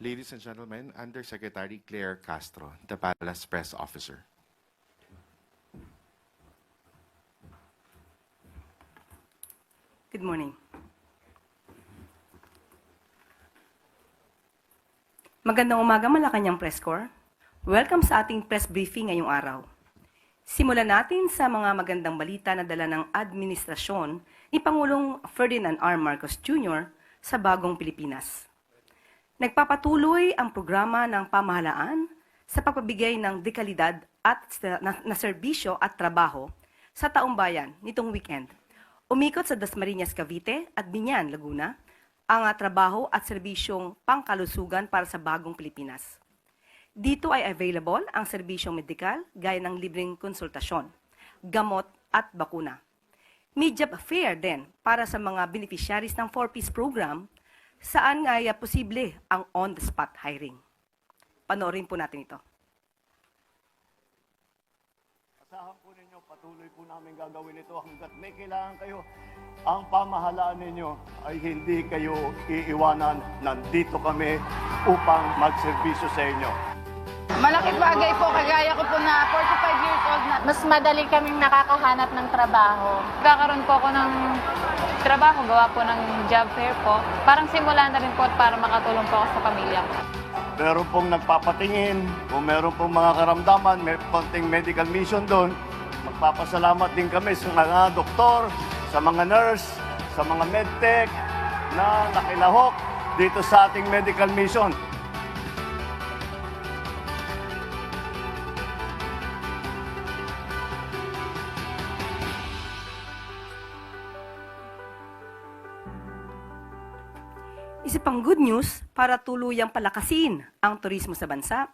Ladies and gentlemen, Undersecretary Claire Castro, the Palace Press Officer. Good morning. Magandang umaga, Malacanang Press Corps. Welcome sa ating press briefing ngayong araw. Simulan natin sa mga magandang balita na dala ng administrasyon ni Pangulong Ferdinand R. Marcos Jr. sa bagong Pilipinas. Nagpapatuloy ang programa ng pamahalaan sa pagpabigay ng dekalidad at na serbisyo at trabaho sa taong bayan nitong weekend. Umikot sa Dasmariñas, Cavite at Biñan, Laguna ang trabaho at serbisyong pangkalusugan para sa bagong Pilipinas. Dito ay available ang serbisyong medikal gaya ng libreng konsultasyon, gamot at bakuna. Media fair din para sa mga beneficiaries ng 4-piece program saan nga ay posible ang on-the-spot hiring. Panoorin po natin ito. Asahan po ninyo, patuloy po namin gagawin ito hanggat may kailangan kayo. Ang pamahalaan ninyo ay hindi kayo iiwanan. Nandito kami upang magserbisyo sa inyo. Malaking bagay po, kagaya ko po na 45 years old na. Mas madali kaming nakakahanap ng trabaho. Kakaroon po ako ng trabaho, gawa po ng job fair po. Parang simula na rin po para makatulong po ako sa pamilya ko. Meron pong nagpapatingin, kung meron pong mga karamdaman, may konting medical mission doon, magpapasalamat din kami sa mga doktor, sa mga nurse, sa mga medtech na nakilahok dito sa ating medical mission. Isa pang good news para tuluyang palakasin ang turismo sa bansa,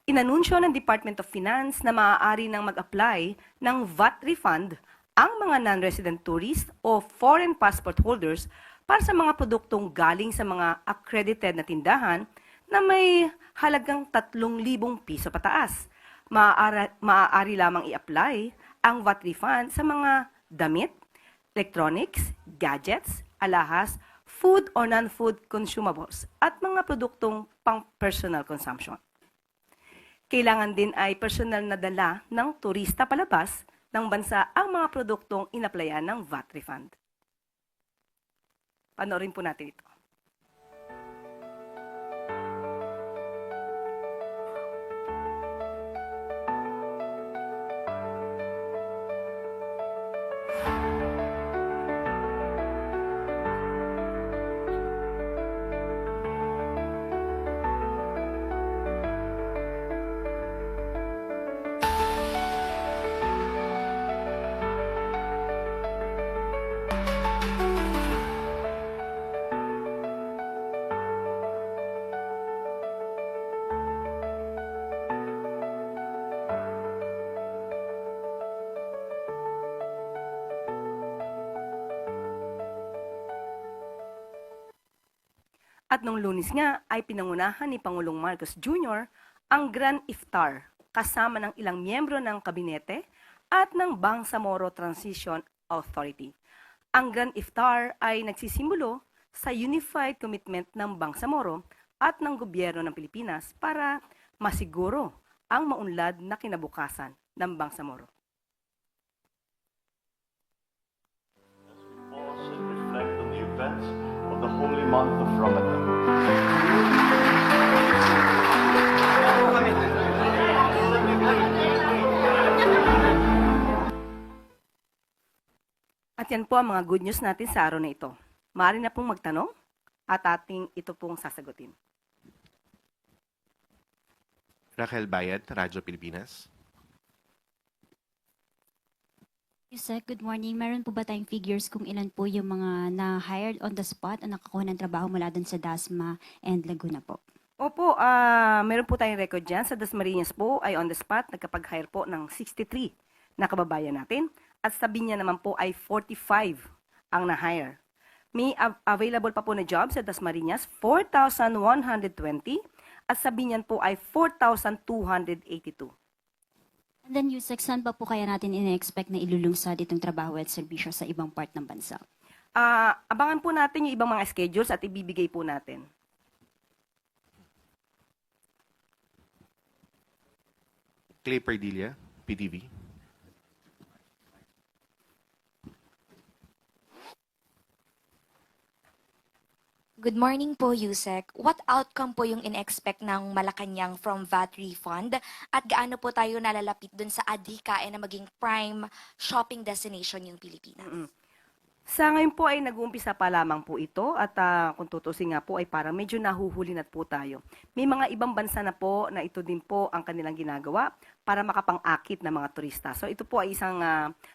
inanunsyo ng Department of Finance na maaari nang mag-apply ng VAT refund ang mga non-resident tourists o foreign passport holders para sa mga produktong galing sa mga accredited na tindahan na may halagang 3,000 piso pataas. Maaari lamang i-apply ang VAT refund sa mga damit, electronics, gadgets, alahas, food or non-food consumables at mga produktong pang-personal consumption. Kailangan din ay personal na dala ng turista palabas ng bansa ang mga produktong inaplayan ng VAT refund. Panoorin po natin ito. At nung Lunes nga ay pinangunahan ni Pangulong Marcos Jr. ang Grand Iftar kasama ng ilang miyembro ng kabinete at ng Bangsamoro Transition Authority. Ang Grand Iftar ay nagsisimbolo sa unified commitment ng Bangsamoro at ng gobyerno ng Pilipinas para masiguro ang maunlad na kinabukasan ng Bangsamoro. Pause and reflect on the events of the holy month of Ramadan. At yan po ang mga good news natin sa araw na ito. Maaari na pong magtanong at ating ito pong sasagutin. Raquel Bayet, Radyo Pilipinas. Yusek, good morning. Meron po ba tayong figures kung ilan po yung mga na-hired on the spot at nakakuha ng trabaho mula dun sa Dasma and Laguna po? Opo, meron po tayong record dyan. Sa Dasmariñas po ay on the spot, nagkapag-hire po ng 63 na kababayan natin. At sa Biñan naman po ay 45 ang na-hire. May available pa po na job sa Dasmariñas, 4,120. At sa Biñan po ay 4,282. And then Yusek, saan pa po kaya natin ina-expect na ilulungsad itong trabaho at serbisyo sa ibang part ng bansa? Abangan po natin yung ibang mga schedules at ibibigay po natin. Clay Perdilla, PTV. Good morning po, Yusek. What outcome po yung in-expect ng Malacanang from VAT refund? At gaano po tayo nalalapit dun sa adhikain na maging prime shopping destination yung Pilipinas? Sa ngayon po ay nag-uumpisa pa lamang po ito at kung tutusin nga po ay parang medyo nahuhuli na po tayo. May mga ibang bansa na po na ito din po ang kanilang ginagawa para makapang-akit ng mga turista. So ito po ay isang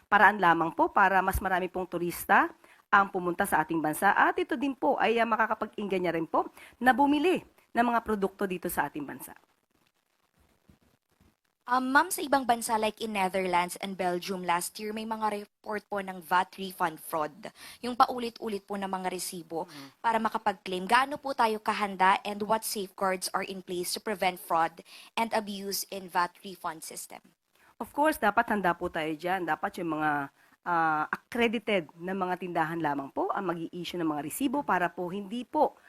paraan lamang po para mas marami pong turista ang pumunta sa ating bansa at ito din po ay makakapag-inggan niya rin po na bumili ng mga produkto dito sa ating bansa. Ma'am, sa ibang bansa like in Netherlands and Belgium last year, may mga report po ng VAT refund fraud. Yung paulit-ulit po ng mga resibo para makapag-claim. Gaano po tayo kahanda and what safeguards are in place to prevent fraud and abuse in VAT refund system? Of course, dapat handa po tayo dyan. Dapat yung mga accredited na mga tindahan lamang po ang mag-i-issue ng mga resibo para po hindi po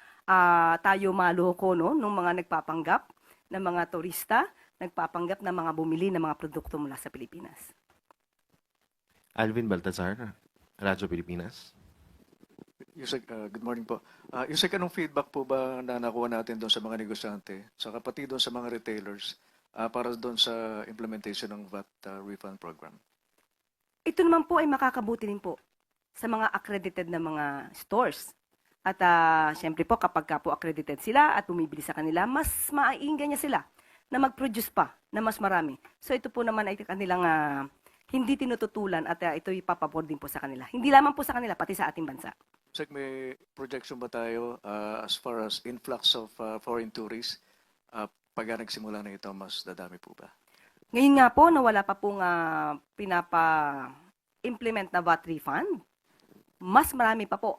tayo maloko no, nung mga nagpapanggap ng mga turista, nagpapanggap na mga bumili ng mga produkto mula sa Pilipinas. Alvin Baltazar, Radyo Pilipinas. Yusek, good morning po. Yusek, anong feedback po ba na nakuha natin doon sa mga negosyante, sa pati doon sa mga retailers, para doon sa implementation ng VAT refund program? Ito naman po ay makakabuti din po sa mga accredited na mga stores. At syempre po kapag ka po accredited sila at bumibili sa kanila, mas maainggan niya sila na mag-produce pa na mas marami. So ito po naman ay kanilang hindi tinututulan at ito'y papabor din po sa kanila. Hindi lamang po sa kanila, pati sa ating bansa. Yusek, may projection ba tayo as far as influx of foreign tourists? Pag nagsimula na ito, mas dadami po ba? Ngayon nga po, na wala pa pong pinapa-implement na VAT refund, mas marami pa po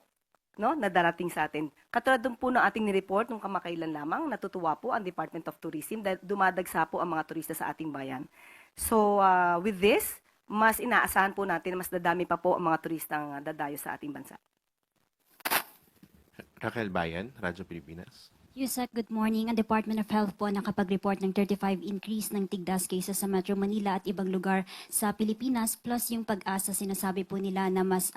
no, na darating sa atin. Katulad dun po ng ating ni-report nung kamakailan lamang, natutuwa po ang Department of Tourism dahil dumadagsa po ang mga turista sa ating bayan. So, with this, mas inaasahan po natin mas dadami pa po ang mga turistang dadayo sa ating bansa. Raquel Bayan, Radyo Pilipinas. Yusek, good morning. Ang Department of Health po nakapag-report ng 35 increase ng tigdas cases sa Metro Manila at ibang lugar sa Pilipinas plus yung pag-asa sinasabi po nila na mas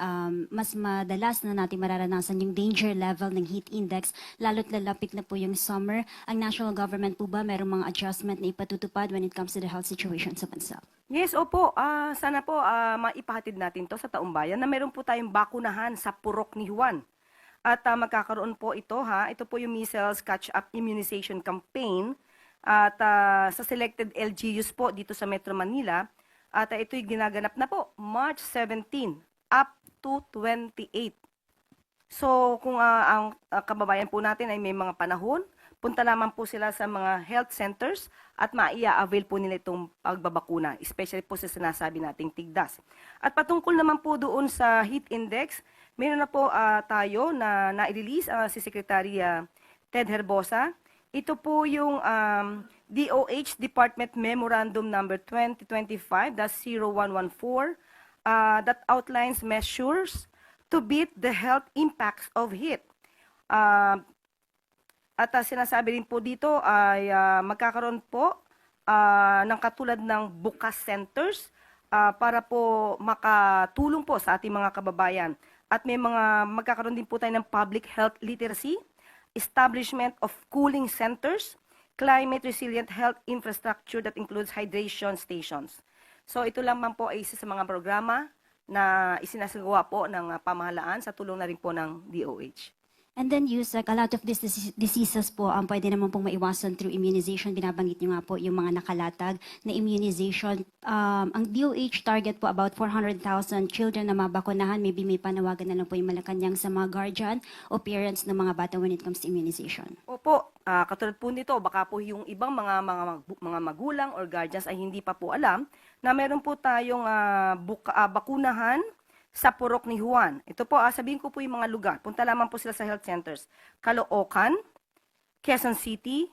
madalas na natin mararanasan yung danger level ng heat index lalo't lalapit na po yung summer. Ang national government po ba merong mga adjustment na ipatutupad when it comes to the health situation sa bansa? Yes, opo. Sana po maipahatid natin to sa taong bayan na meron po tayong bakunahan sa Purok ni Juan. At magkakaroon po ito ito po yung measles catch-up immunization campaign at sa selected LGUs po dito sa Metro Manila at ito'y ginaganap na po March 17 up to 28. So kung ang kababayan po natin ay may mga panahon, punta lamang po sila sa mga health centers at maia-avail po nila itong pagbabakuna, especially po sa sinasabi nating tigdas. At patungkol naman po doon sa heat index, meron na po tayo na na-release si Secretary Ted Herbosa. Ito po yung DOH Department Memorandum Number 2025-0114 that outlines measures to beat the health impacts of heat. At sinasabi rin po dito ay magkakaroon po ng katulad ng bukas centers para po makatulong po sa ating mga kababayan. At may magkakaroon din po tayo ng public health literacy, establishment of cooling centers, climate resilient health infrastructure that includes hydration stations. So ito lamang po ay isa sa mga programa na isinasagawa po ng pamahalaan sa tulong na rin po ng DOH. And then, Yusek, a lot of these diseases po ang pwede naman pong maiwasan through immunization. Binabanggit nyo nga po yung mga nakalatag na immunization. Ang DOH target po about 400,000 children na mabakunahan. Maybe may panawagan na lang po yung Malacanang sa mga guardian o parents ng mga bata when it comes to immunization. Opo, katulad po nito, baka po yung ibang mga magulang or guardians ay hindi pa po alam na meron po tayong bakunahan sa Purok ni Juan. Ito po, sabihin ko po yung mga lugar. Punta lamang po sila sa health centers. Caloocan, Quezon City,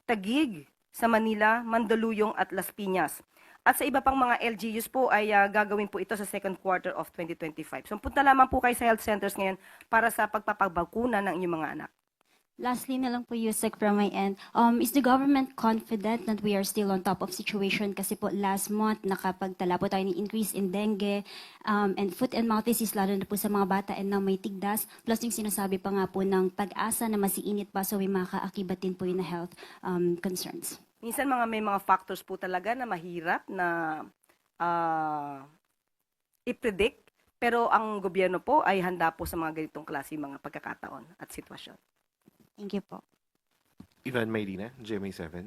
Taguig, sa Manila, Mandaluyong at Las Piñas. At sa iba pang mga LGUs po ay gagawin po ito sa second quarter of 2025. So punta lamang po kayo sa health centers ngayon para sa pagpapabakuna ng inyong mga anak. Lastly na lang po, Yusek, from my end. Is the government confident that we are still on top of situation? Kasi po last month, nakapagtala po tayo ng increase in dengue and foot and mouth disease, lalo na po sa mga bata and na may tigdas. Plus yung sinasabi pa nga po ng pag-asa na masiinit pa, so may makaakibat din po yung na health concerns. Minsan may mga factors po talaga na mahirap na i-predict, pero ang gobyerno po ay handa po sa mga ganitong klase mga pagkakataon at sitwasyon. Thank you po. Ivan Mayrina, GMA7.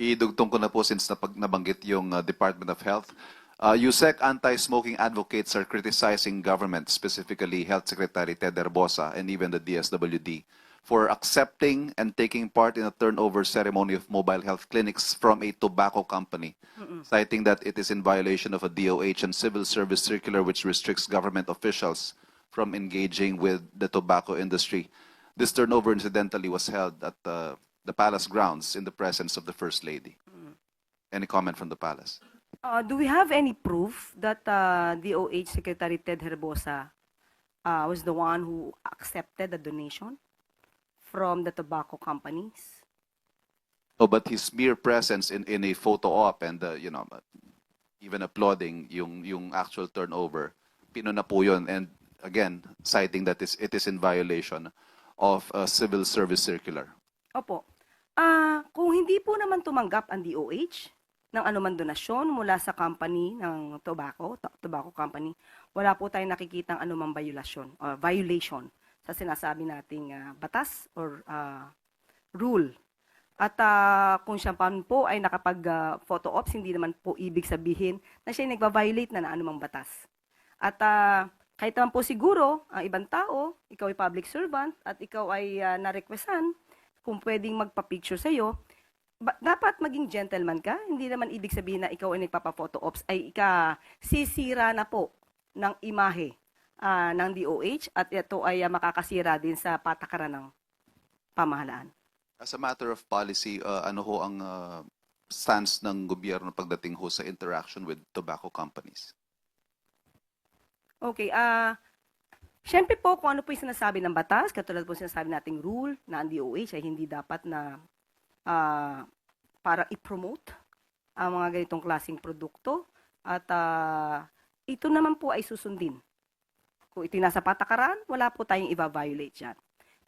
Idugtong ko na po since nabanggit yung Department of Health. USEC anti-smoking advocates are criticizing government, specifically Health Secretary Ted Herbosa and even the DSWD, for accepting and taking part in a turnover ceremony of mobile health clinics from a tobacco company, citing that it is in violation of a DOH and civil service circular which restricts government officials from engaging with the tobacco industry. This turnover incidentally was held at the palace grounds in the presence of the First Lady. Any comment from the palace? Do we have any proof that DOH Secretary Ted Herbosa was the one who accepted the donation from the tobacco companies? Oh, but his mere presence in a photo op and even applauding yung actual turnover, pinuna po yun, and again citing that it is in violation of a civil service circular. Opo. Kung hindi po naman tumanggap ang DOH ng anuman donasyon mula sa company ng tobacco company, wala po tayong nakikitang anumang violation sa sinasabi nating batas or rule. At kung siya po ay nakapag-photo ops, hindi naman po ibig sabihin na siya ay nagva-violate na ng anumang batas. At kahit naman po siguro, ang ibang tao, ikaw ay public servant at ikaw ay na-requestan kung pwedeng magpa-picture sa'yo, dapat maging gentleman ka. Hindi naman ibig sabihin na ikaw ay nagpapa-photo ops ay sisira na po ng imahe ng DOH at ito ay makakasira din sa patakaran ng pamahalaan. As a matter of policy, ano ho ang stance ng gobyerno pagdating ho sa interaction with tobacco companies? Okay, syempre po kung ano po yung sinasabi ng batas, katulad po sinasabi nating rule na ang DOH ay hindi dapat na para i-promote ang mga ganitong klaseng produkto at ito naman po ay susundin. Kung ito nasa patakaran, wala po tayong i-violate dyan.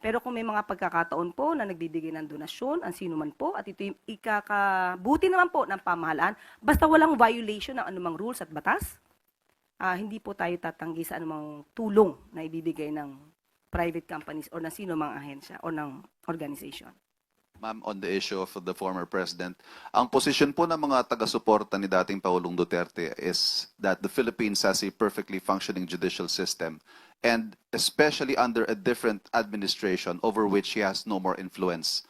Pero kung may mga pagkakataon po na nagbibigay ng donasyon, ang sino man po, at ito yung ikakabuti naman po ng pamahalaan, basta walang violation ng anumang rules at batas, hindi po tayo tatanggi sa anumang tulong na ibibigay ng private companies o ng sino mang ahensya o ng organization. Ma'am, on the issue of the former president, ang posisyon po ng mga taga-suporta ni dating Pangulong Duterte is that the Philippines has a perfectly functioning judicial system and especially under a different administration over which he has no more influence.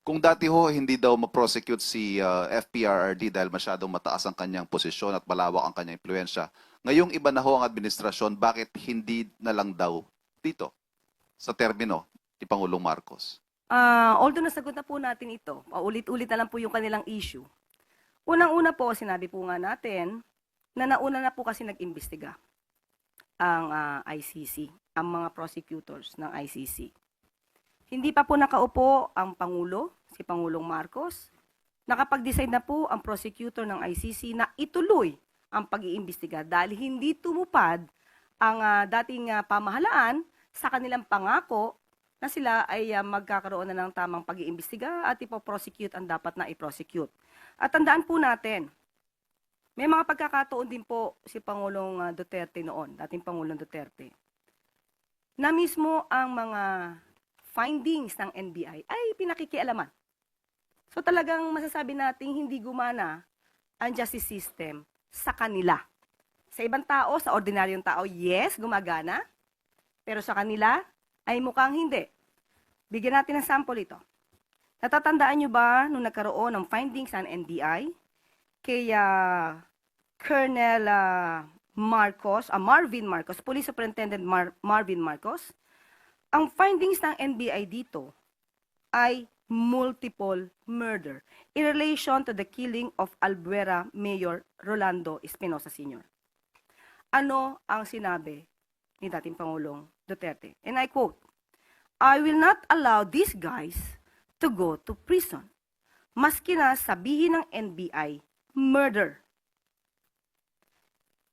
Kung dati ho, hindi daw ma-prosecute si FPRRD dahil masyadong mataas ang kanyang posisyon at malawak ang kanyang impluensya. Ngayong iba na ho ang administrasyon, bakit hindi na lang daw dito sa termino ni Pangulong Marcos? Although nasagot na po natin ito, ulit-ulit na lang po yung kanilang issue. Unang-una po, sinabi po nga natin na nauna na po kasi nag-imbestiga ang ICC, ang mga prosecutors ng ICC. Hindi pa po nakaupo ang Pangulo, si Pangulong Marcos. Nakapag-decide na po ang prosecutor ng ICC na ituloy ang pag-iimbestiga dahil hindi tumupad ang dating pamahalaan sa kanilang pangako na sila ay magkakaroon na ng tamang pag-iimbestiga at ipoprosecute ang dapat na i-prosecute. At tandaan po natin, may mga pagkakataon din po si Pangulong Duterte noon, dating Pangulong Duterte, na mismo ang mga findings ng NBI ay pinakikialaman. So talagang masasabi natin hindi gumana ang justice system sa kanila. Sa ibang tao, sa ordinaryong tao, yes, gumagana. Pero sa kanila ay mukhang hindi. Bigyan natin ng sample ito. Natatandaan nyo ba nung nagkaroon ng findings ng NBI kay Colonel Marvin Marcos, Police Superintendent Marvin Marcos? Ang findings ng NBI dito ay multiple murder in relation to the killing of Albuera Mayor Rolando Espinosa Sr. Ano ang sinabi ni dating Pangulong Duterte. And I quote, "I will not allow these guys to go to prison." Maski na sabihin ng NBI, murder.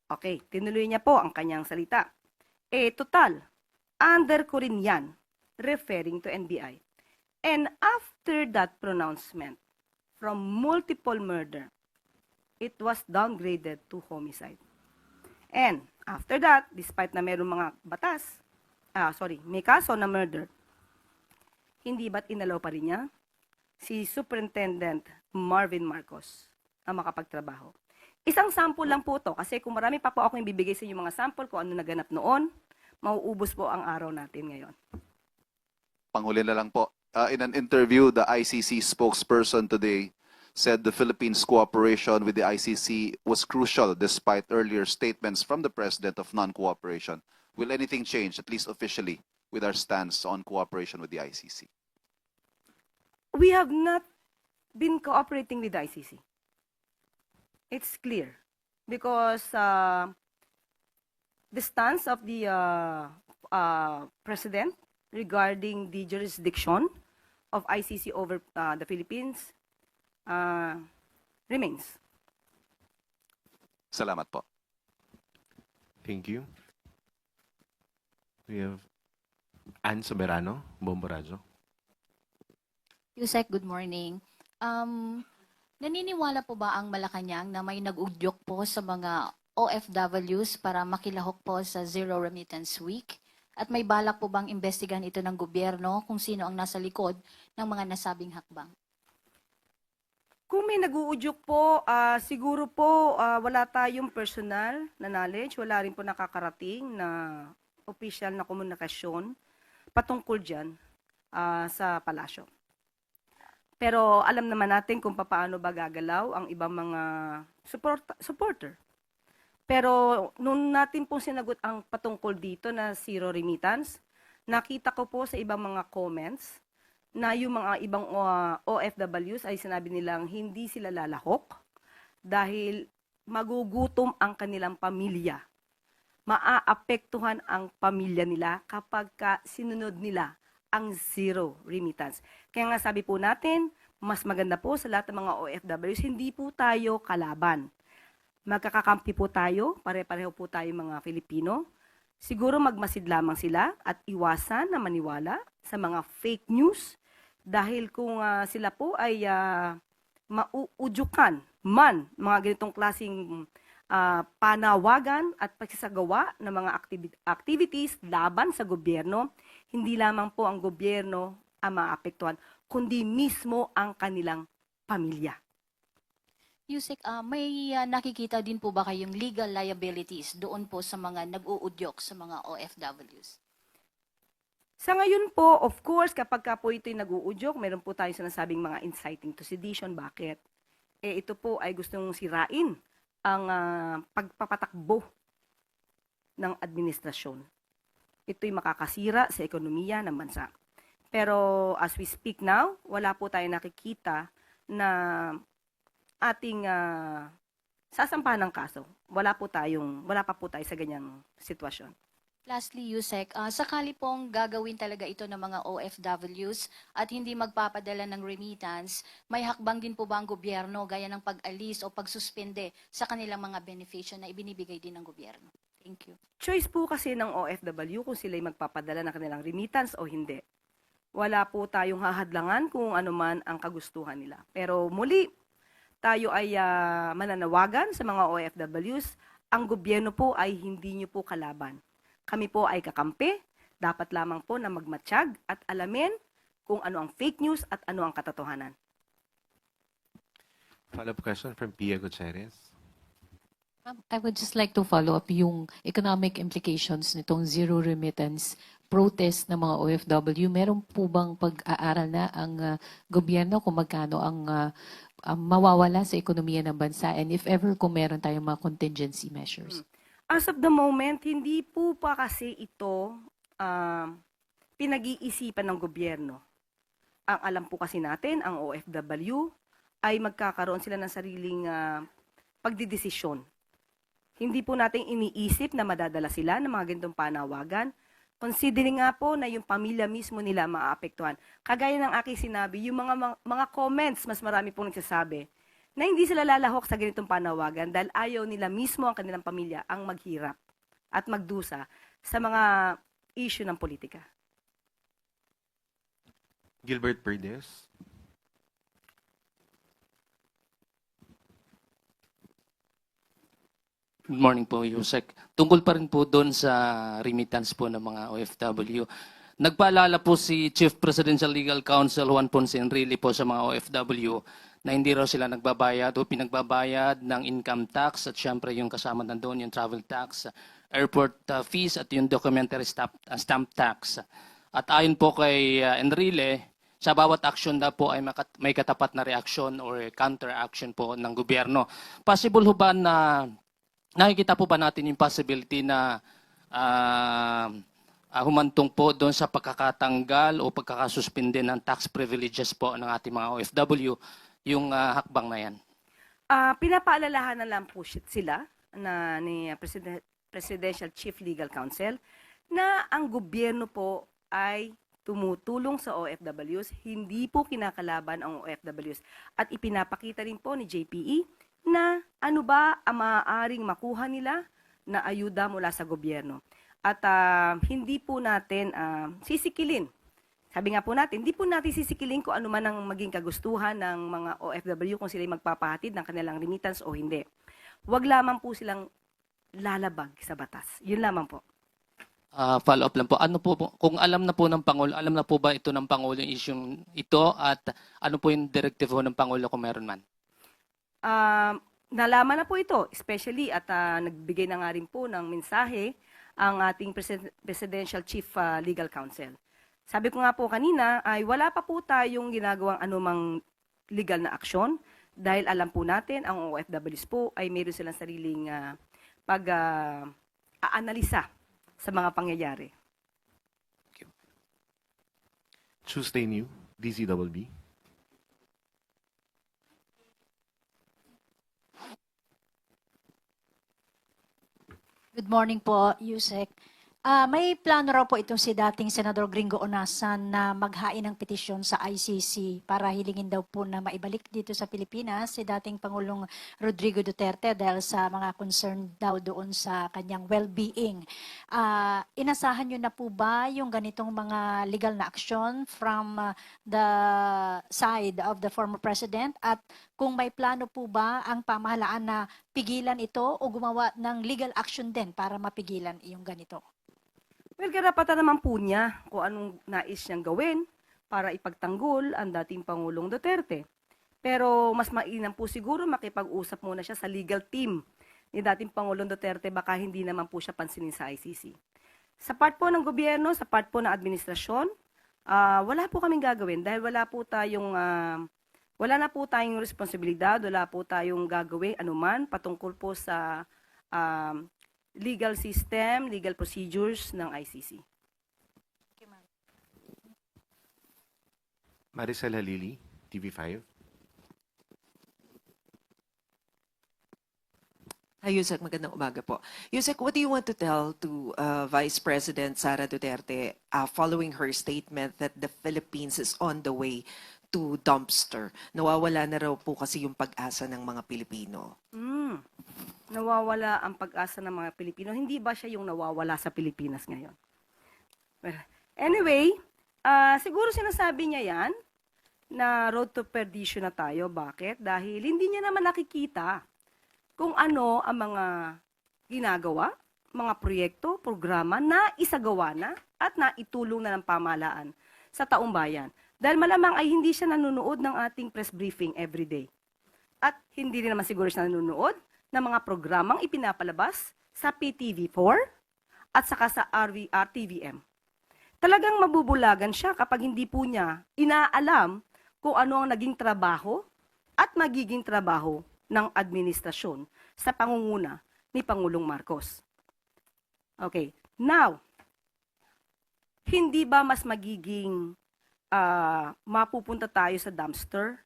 Okay, tinuloy niya po ang kanyang salita. Total, under ko rin yan, referring to NBI. And after that pronouncement, from multiple murder, it was downgraded to homicide. And after that, despite na mayroong mga batas, may kaso na murder, hindi ba't inalaw pa rin niya si Superintendent Marvin Marcos na makapagtrabaho? Isang sample lang po to kasi kung marami pa po ako yung bibigay sa inyo mga sample kung ano naganap noon, mauubos po ang araw natin ngayon. Panghuli na lang po. In an interview, the ICC spokesperson today said the Philippines' cooperation with the ICC was crucial despite earlier statements from the president of non-cooperation. Will anything change, at least officially, with our stance on cooperation with the ICC? We have not been cooperating with the ICC. It's clear because the stance of the president regarding the jurisdiction of ICC over the Philippines remains. Salamat po. Thank you. We have Ann Soberano, Bomborazo. Yusek, good morning. Naniniwala po ba ang Malacanang na may nag-udyok po sa mga OFWs para makilahok po sa Zero Remittance Week? At may balak po bang imbestigahan ito ng gobyerno kung sino ang nasa likod ng mga nasabing hakbang? Kung may nag-uudyok po, siguro po wala tayong personal na knowledge, wala rin po nakakarating na official na komunikasyon patungkol dyan sa palasyo. Pero alam naman natin kung paano ba gagalaw ang ibang mga supporter. Pero nung natin pong sinagot ang patungkol dito na zero remittance, nakita ko po sa ibang mga comments na yung mga ibang OFWs ay sinabi nilang hindi sila lalahok dahil magugutom ang kanilang pamilya. Maaapektuhan ang pamilya nila kapag sinunod nila ang zero remittance. Kaya nga sabi po natin, mas maganda po sa lahat ng mga OFWs, hindi po tayo kalaban. Magkakakampi po tayo, pare-pareho po tayo mga Filipino. Siguro magmasid lamang sila at iwasan na maniwala sa mga fake news dahil kung sila po ay mauudyukan man mga ganitong klaseng panawagan at pagsasagawa ng mga activities laban sa gobyerno, hindi lamang po ang gobyerno ang maapektuhan, kundi mismo ang kanilang pamilya. Yusek, may nakikita din po ba kayong legal liabilities doon po sa mga nag-uudyok sa mga OFWs? Sa ngayon po, of course, kapag po ito'y nag-uudyok, meron po tayong sinasabing mga inciting to sedition. Bakit? Ito po ay gustong sirain ang pagpapatakbo ng administrasyon. Ito'y makakasira sa ekonomiya ng bansa. Pero as we speak now, wala po tayong nakikita na ating sasampahan ng kaso. Wala pa po tayo sa ganyang sitwasyon. Lastly, Yusek, sakali pong gagawin talaga ito ng mga OFWs at hindi magpapadala ng remittance, may hakbang din po ba ang gobyerno gaya ng pag-alis o pagsuspende sa kanilang mga benepisyo na ibinibigay din ng gobyerno? Thank you. Choice po kasi ng OFW kung sila'y magpapadala ng kanilang remittance o hindi. Wala po tayong hahadlangan kung ano man ang kagustuhan nila. Pero muli, tayo ay mananawagan sa mga OFWs, ang gobyerno po ay hindi nyo po kalaban. Kami po ay kakampi, dapat lamang po na magmatsyag at alamin kung ano ang fake news at ano ang katotohanan. Follow-up question from Pia Gutierrez. I would just like to follow up yung economic implications nitong zero remittance protest ng mga OFW. Meron po bang pag-aaral na ang gobyerno kung magkano ang mawawala sa ekonomiya ng bansa and if ever kung meron tayong mga contingency measures? As of the moment, hindi po pa kasi ito pinag-iisipan ng gobyerno. Ang alam po kasi natin, ang OFW ay magkakaroon sila ng sariling pagdidesisyon. Hindi po natin iniisip na madadala sila ng mga ganitong panawagan Considering nga po na yung pamilya mismo nila maaapektuhan. Kagaya ng aking sinabi, yung mga comments, mas marami pong nagsasabi na hindi sila lalahok sa ganitong panawagan dahil ayaw nila mismo ang kanilang pamilya ang maghirap at magdusa sa mga issue ng politika. Gilbert Perdes. Good morning po, Yusek. Tungkol pa rin po doon sa remittance po ng mga OFW. Nagpaalala po si Chief Presidential Legal Counsel Juan Ponce Enrile po sa mga OFW na hindi raw sila nagbabayad o pinagbabayad ng income tax at syempre yung kasama nandoon yung travel tax, airport fees at yung documentary stamp tax. At ayon po kay Enrile, sa bawat action na po ay may katapat na reaction or counter-action po ng gobyerno. Possible ho ba na nakikita po ba natin yung possibility na humantong po doon sa pagkakatanggal o pagkakasuspinde ng tax privileges po ng ating mga OFW, yung hakbang na yan? Pinapaalalahanan lang po sila ni Presidential Chief Legal Counsel na ang gobyerno po ay tumutulong sa OFWs, hindi po kinakalaban ang OFWs. At ipinapakita rin po ni JPE na ano ba ang maaaring makuha nila na ayuda mula sa gobyerno. At hindi po natin sisikilin. Sabi nga po natin, hindi po natin sisikilin kung ano man ang maging kagustuhan ng mga OFW kung sila magpapahatid ng kanilang remittance o hindi. Huwag lamang po silang lalabag sa batas. Yun lamang po. Follow up lang po. Ano po, kung alam na po ng Pangulo, alam na po ba ito ng Pangulo yung issue ito at ano po yung directive po ng Pangulo kung meron man? Nalaman na po ito, especially at nagbigay na nga rin po ng mensahe ang ating Presidential Chief Legal Counsel. Sabi ko nga po kanina, ay wala pa po tayong ginagawang anumang legal na aksyon dahil alam po natin, ang OFWs po ay mayroon silang sariling pag-aanalisa sa mga pangyayari. Tuesday New, DZBB. Good morning po, Yusek. May plano raw po itong si dating Senador Gringo Onasan na maghain ng petisyon sa ICC para hilingin daw po na maibalik dito sa Pilipinas si dating Pangulong Rodrigo Duterte dahil sa mga concern daw doon sa kanyang well-being. Inasahan nyo na po ba yung ganitong mga legal na action from the side of the former president? At kung may plano po ba ang pamahalaan na pigilan ito o gumawa ng legal action din para mapigilan yung ganito? Well, karapatan naman po niya kung anong nais niyang gawin para ipagtanggol ang dating Pangulong Duterte. Pero mas mainam po siguro makipag-usap muna siya sa legal team ni dating Pangulong Duterte, baka hindi naman po siya pansinin sa ICC. Sa part po ng gobyerno, sa part po ng administrasyon, wala po kaming gagawin dahil wala na po tayong responsibilidad, wala po tayong gagawin anuman patungkol po sa legal system, legal procedures ng ICC. Maricel Halili, TV5. Hi, Yusek. Magandang umaga po. Yusek, what do you want to tell to Vice President Sara Duterte following her statement that the Philippines is on the way to dumpster? Nawawala na raw po kasi yung pag-asa ng mga Pilipino. Nawawala ang pag-asa ng mga Pilipino. Hindi ba siya yung nawawala sa Pilipinas ngayon? Well, anyway, siguro sinasabi niya yan na road to perdition na tayo. Bakit? Dahil hindi niya naman nakikita kung ano ang mga ginagawa, mga proyekto, programa na isagawa na at naitulong na ng pamahalaan sa taong bayan. Dahil malamang ay hindi siya nanonood ng ating press briefing everyday. At hindi rin naman siguro siya nanonood ng mga programang ipinapalabas sa PTV4 at saka sa RTVM. Talagang mabubulagan siya kapag hindi po niya inaalam kung ano ang naging trabaho at magiging trabaho ng administrasyon sa pangunguna ni Pangulong Marcos. Okay, now, hindi ba mas magiging mapupunta tayo sa dumpster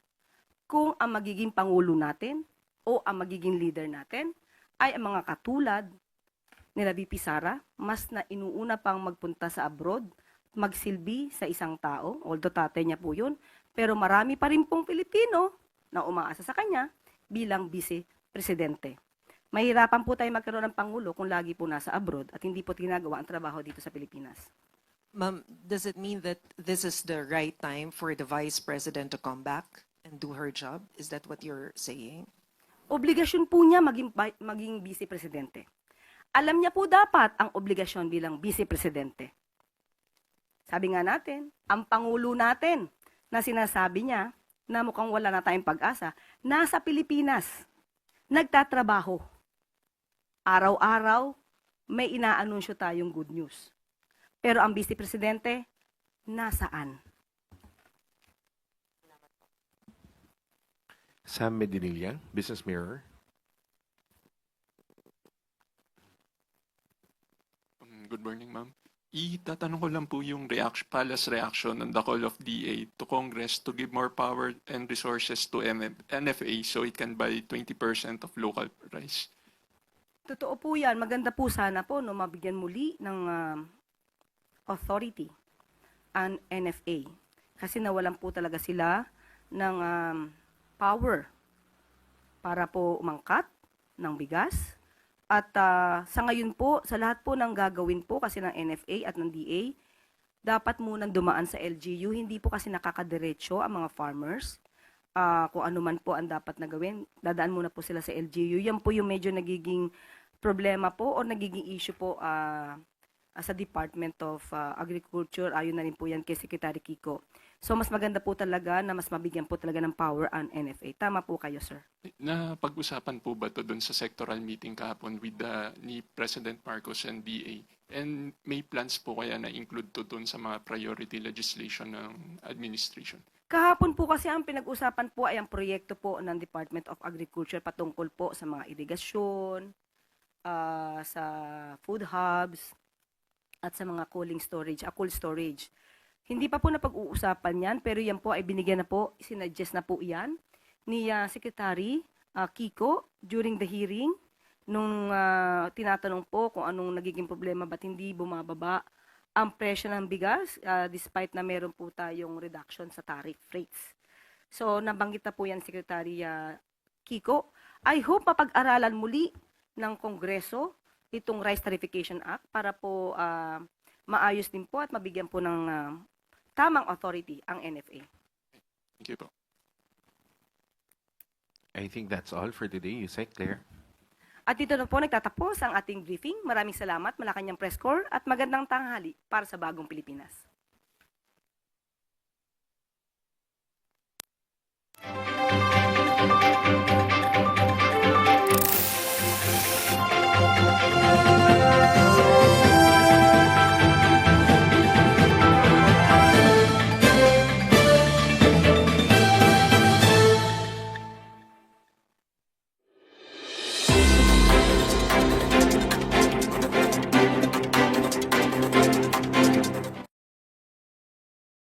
kung ang magiging Pangulo natin o ang magiging leader natin ay ang mga katulad nila VP Sara, mas na inuuna pang magpunta sa abroad, magsilbi sa isang tao, although tatay niya po yun, pero marami pa rin pong Pilipino na umaasa sa kanya bilang vice presidente. Mahirapan po tayo magkaroon ng Pangulo kung lagi po nasa abroad at hindi po ginagawa ang trabaho dito sa Pilipinas. Ma'am, does it mean that this is the right time for the Vice President to come back and do her job? Is that what you're saying? Obligasyon po niya maging vice presidente. Alam niya po dapat ang obligasyon bilang vice presidente. Sabi nga natin, ang Pangulo natin na sinasabi niya na mukhang wala na tayong pag-asa, nasa Pilipinas, nagtatrabaho. Araw-araw, may inaanunsyo tayong good news. Pero ang vice presidente, nasaan? Sam Medinilla, Business Mirror. Good morning, ma'am. Itatanong ko lang po yung palace reaction on the call of DA to Congress to give more power and resources to NFA so it can buy 20% of local rice. Totoo po yan. Maganda po sana po no, mabigyan muli ng authority ang NFA. Kasi nawalan po talaga sila ng power para po umangkat ng bigas. At sa ngayon po, sa lahat po ng gagawin po kasi ng NFA at ng DA, dapat munang dumaan sa LGU. Hindi po kasi nakakadiretso ang mga farmers. Kung ano man po ang dapat na gawin, dadaan muna po sila sa LGU. Yan po yung medyo nagiging problema po o nagiging issue po sa Department of Agriculture. Ayon na rin po yan kay Secretary Kiko. So mas maganda po talaga na mas mabigyan po talaga ng power ang NFA. Tama po kayo, sir. Napag-usapan po ba to doon sa sectoral meeting kahapon with ni President Marcos and DA? And may plans po kaya na include to doon sa mga priority legislation ng administration? Kahapon po kasi ang pinag-usapan po ay ang proyekto po ng Department of Agriculture patungkol po sa mga irigasyon, sa food hubs, at sa mga cold storage. Hindi pa po napag-uusapan yan, pero yan po ay binigyan na po, sinuggest na po yan ni Secretary Kiko during the hearing nung tinatanong po kung anong nagiging problema, ba't hindi bumababa ang presyo ng bigas despite na meron po tayong reduction sa tariff rates. So nabanggit na po yan Secretary Kiko. I hope mapag-aralan muli ng Kongreso itong Rice Tariffication Act para po maayos din po at mabigyan po ng tamang authority ang NFA. Thank you po. I think that's all for today. Yusek, Claire. At dito na po nagtatapos ang ating briefing. Maraming salamat, Malacanang Press Corps, at magandang tanghali para sa bagong Pilipinas.